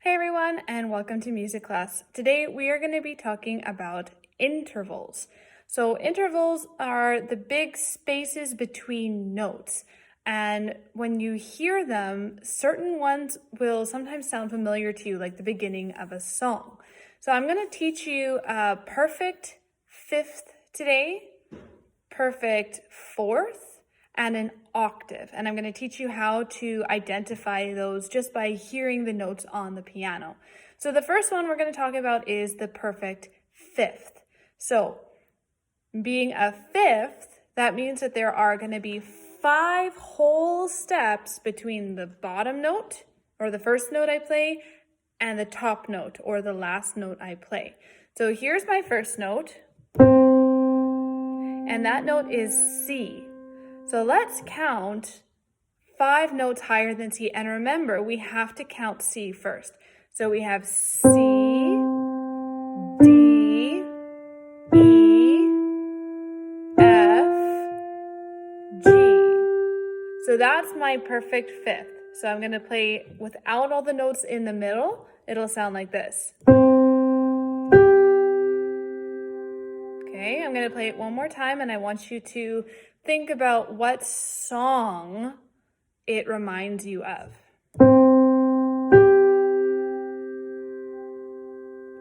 Hey everyone, and welcome to music class. Today we are going to be talking about intervals. So intervals are the big spaces between notes. And when you hear them, certain ones will sometimes sound familiar to you, like the beginning of a song. So I'm going to teach you a perfect fifth today, perfect fourth, and an octave. And I'm going to teach you how to identify those just by hearing the notes on the piano. So the first one we're going to talk about is the perfect fifth. So being a fifth, that means that there are going to be 5 whole steps between the bottom note, or the first note I play, and the top note, or the last note I play. So here's my first note, and that note is C. So let's count 5 notes higher than C. And remember, we have to count C first. So we have C, D, E, F, G. So that's my perfect fifth. So I'm going to play without all the notes in the middle. It'll sound like this. Okay, I'm going to play it one more time, and I want you to think about what song it reminds you of.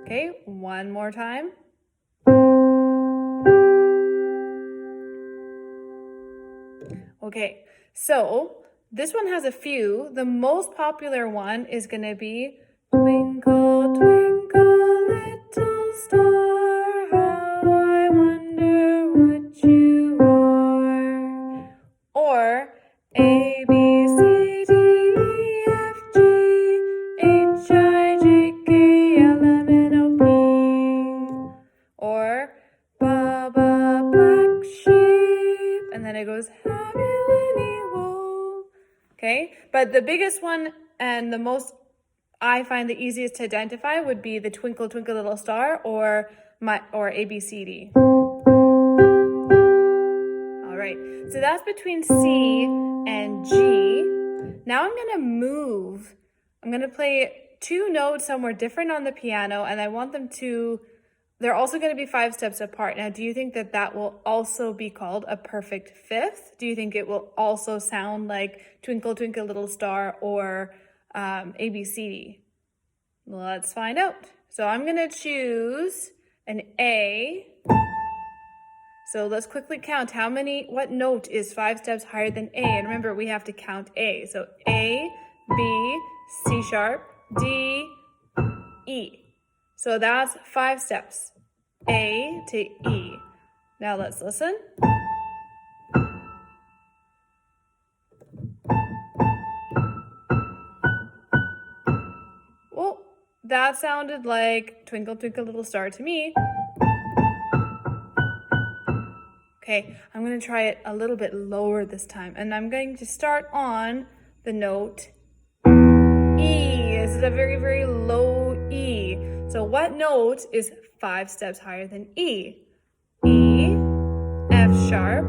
Okay, one more time. Okay, so this one has a few. The most popular one is going to be Twinkle, Twinkle, Little Star, how I wonder what you are. Or A, B, C, D, E, F, G, H, I, J, K, L, M, N, O, P. Or Ba, Ba, Black Sheep. And then it goes Happy Winnie Wool. Okay, but the biggest one and the most I find the easiest to identify would be the Twinkle Twinkle Little Star or ABCD. All right, so that's between C and G. Now I'm going to move. I'm going to play 2 notes somewhere different on the piano, and I want them to, they're also going to be 5 steps apart. Now, do you think that that will also be called a perfect fifth? Do you think it will also sound like Twinkle Twinkle Little Star or ABCD? Let's find out. So I'm going to choose an A. So let's quickly count what note is 5 steps higher than A? And remember, we have to count A. So A, B, C sharp, D, E. So that's 5 steps. A to E. Now let's listen. Well, that sounded like Twinkle Twinkle Little Star to me. Okay, I'm going to try it a little bit lower this time, and I'm going to start on the note E. This is a very, very low E. So what note is 5 steps higher than E? E, F sharp,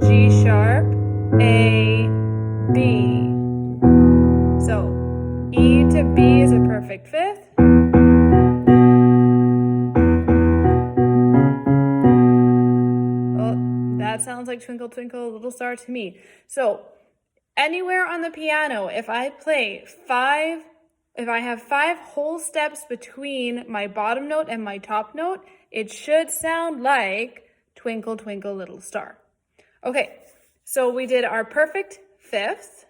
G sharp, A, B. So E to B is a perfect fifth. That sounds like Twinkle Twinkle Little Star to me. So anywhere on the piano, if I have 5 whole steps between my bottom note and my top note, it should sound like Twinkle Twinkle Little Star. Okay, so we did our perfect fifth.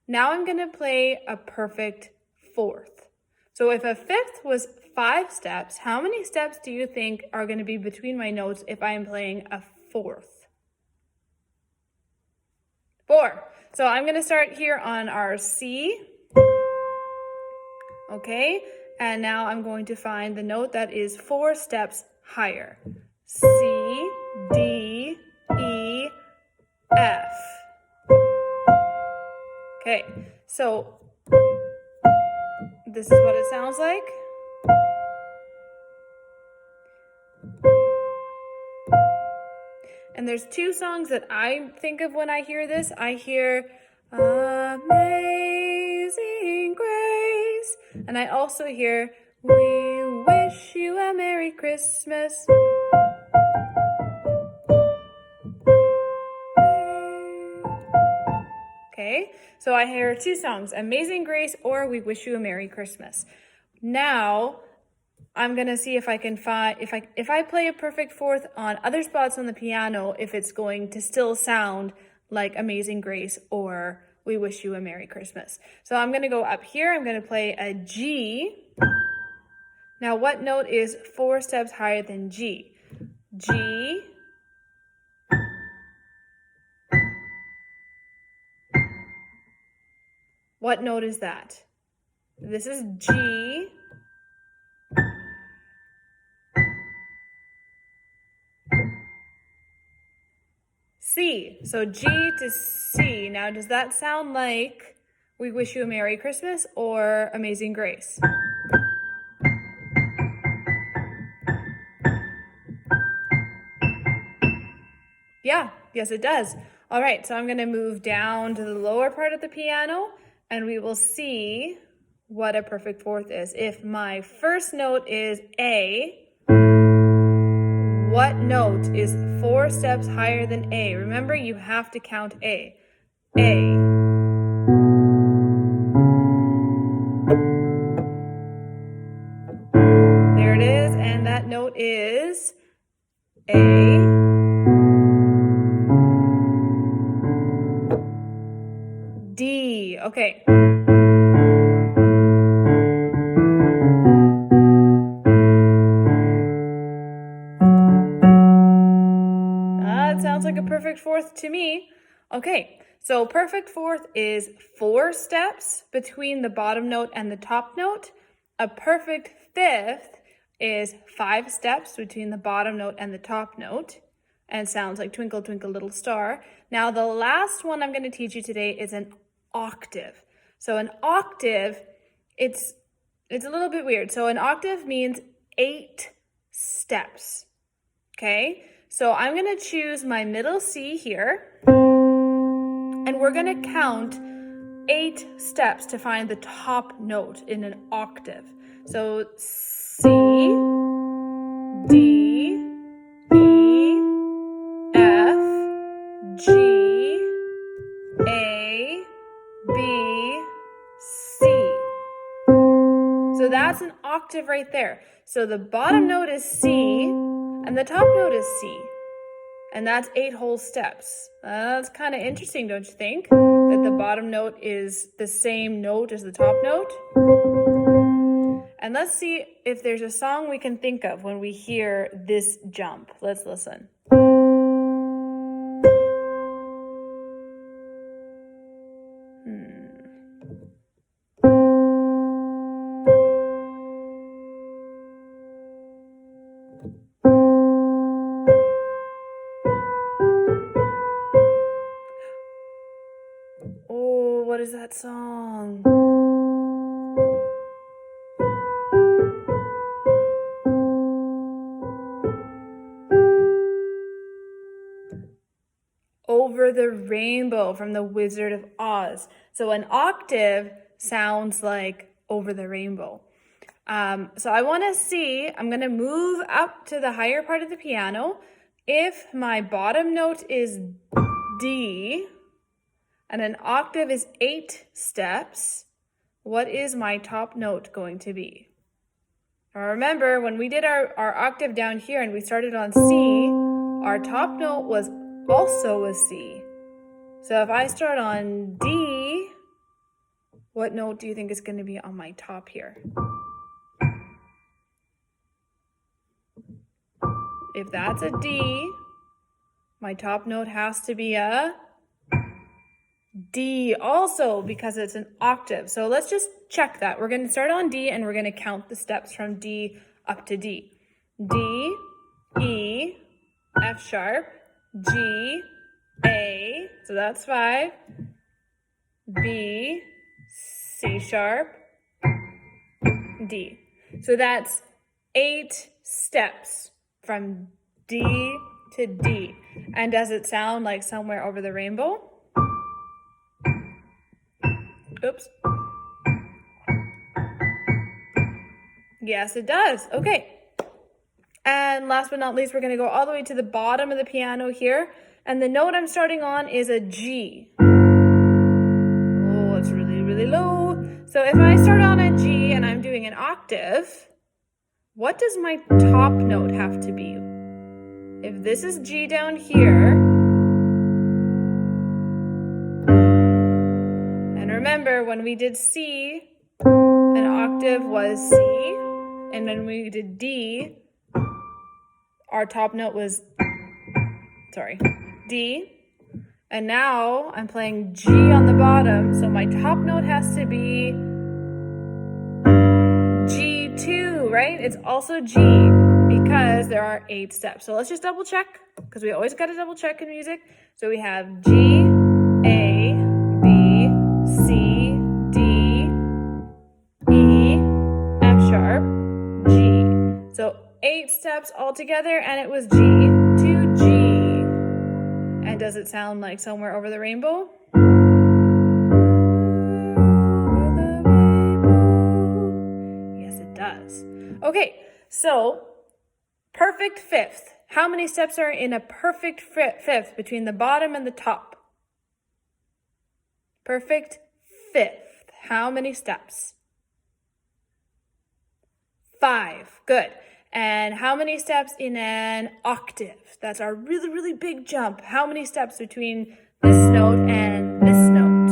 Now I'm going to play a perfect fourth. So if a fifth was 5 steps, how many steps do you think are going to be between my notes if I am playing a fourth? 4. So I'm going to start here on our C. Okay, and now I'm going to find the note that is 4 steps higher. C, D, E, F. Okay, so this is what it sounds like. And there's 2 songs that I think of when I hear this. I hear Amazing Grace, And I also hear, we wish you a Merry Christmas. Okay, so I hear two songs, Amazing Grace or We Wish You a Merry Christmas. Now, I'm gonna see if I can find, if I play a perfect fourth on other spots on the piano, if it's going to still sound like Amazing Grace or We Wish You a Merry Christmas. So I'm gonna go up here, I'm gonna play a G. Now what note is 4 steps higher than G? G. What note is that? This is G. C. So G to C. Now, does that sound like We Wish You a Merry Christmas or Amazing Grace? Yeah, yes it does. All right, so I'm gonna move down to the lower part of the piano and we will see what a perfect fourth is. If my first note is A, what note is 4 steps higher than A? Remember, you have to count A. A. There it is, and that note is A. D. Okay. That sounds like a perfect fourth to me. Okay, so perfect fourth is 4 steps between the bottom note and the top note. A perfect fifth is 5 steps between the bottom note and the top note, and sounds like Twinkle Twinkle Little Star. Now the last one I'm going to teach you today is an octave. So an octave, it's a little bit weird. So an octave means 8 steps. Okay, so I'm going to choose my middle C here, and we're going to count 8 steps to find the top note in an octave. So C, D, E, F, G, A, B, C. So that's an octave right there. So the bottom note is C and the top note is C. And that's 8 whole steps. That's kind of interesting, don't you think? That the bottom note is the same note as the top note. And let's see if there's a song we can think of when we hear this jump. Let's listen. Oh, what is that song? Over the Rainbow from The Wizard of Oz. So an octave sounds like Over the Rainbow. So I want to see, I'm going to move up to the higher part of the piano. If my bottom note is D and an octave is 8 steps, what is my top note going to be? Now remember, when we did our octave down here and we started on C, our top note was also a C. So if I start on D, what note do you think is going to be on my top here? If that's a D, my top note has to be a D also, because it's an octave. So let's just check that. We're going to start on D and we're going to count the steps from D up to D. D, E, F sharp, G, A, so that's 5, B, C sharp, D. So that's 8 steps from D to D. And does it sound like Somewhere Over the Rainbow? Oops. Yes, it does. Okay. And last but not least, we're going to go all the way to the bottom of the piano here. And the note I'm starting on is a G. Oh, it's really, really low. So if I start on a G and I'm doing an octave, what does my top note have to be? If this is G down here, and remember when we did C, an octave was C, and when we did D, our top note was, D. And now I'm playing G on the bottom, so my top note has to be G2, right? It's also G because there are 8 steps. So let's just double check, because we always got to double check in music. So we have G, A, B, C, D, E, F sharp, G. So 8 steps all together, and it was G to G. And does it sound like Somewhere Over the Rainbow? Yes, it does. Okay, so perfect fifth. How many steps are in a perfect fifth between the bottom and the top? Perfect fifth. How many steps? 5. Good. And how many steps in an octave? That's our really, really big jump. How many steps between this note and this note?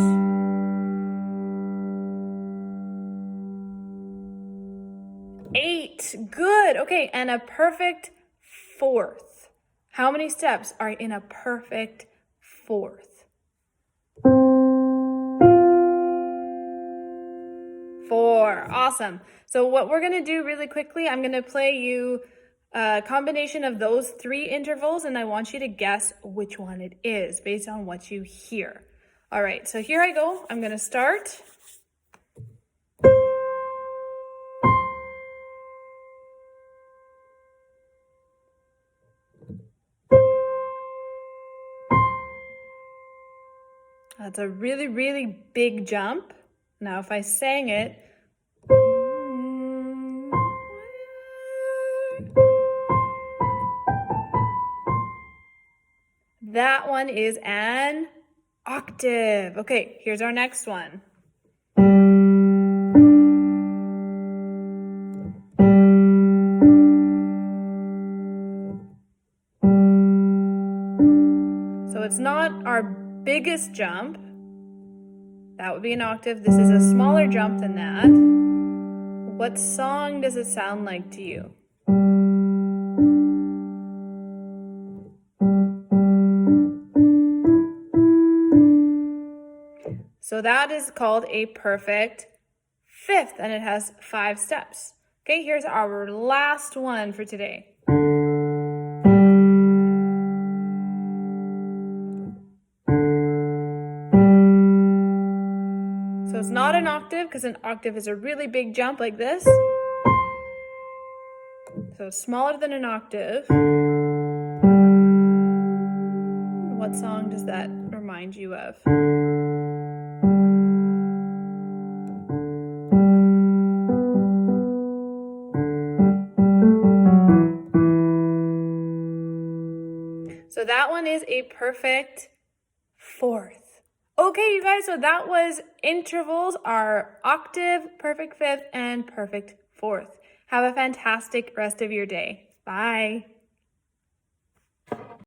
8. Good. Okay, and a perfect fourth. How many steps are in a perfect fourth? 4. Awesome. So what we're going to do really quickly, I'm going to play you a combination of those 3 intervals, and I want you to guess which one it is based on what you hear. All right, so here I go. I'm going to start. That's a really, really big jump. Now, if I sang it, that one is an octave. Okay, here's our next one. So it's not our biggest jump. That would be an octave. This is a smaller jump than that. What song does it sound like to you? So that is called a perfect fifth, and it has 5 steps. Okay, here's our last one for today. So it's not an octave, because an octave is a really big jump like this. So it's smaller than an octave. What song does that remind you of? So that one is a perfect fourth. Okay, you guys, so that was intervals, our octave, perfect fifth, and perfect fourth. Have a fantastic rest of your day. Bye.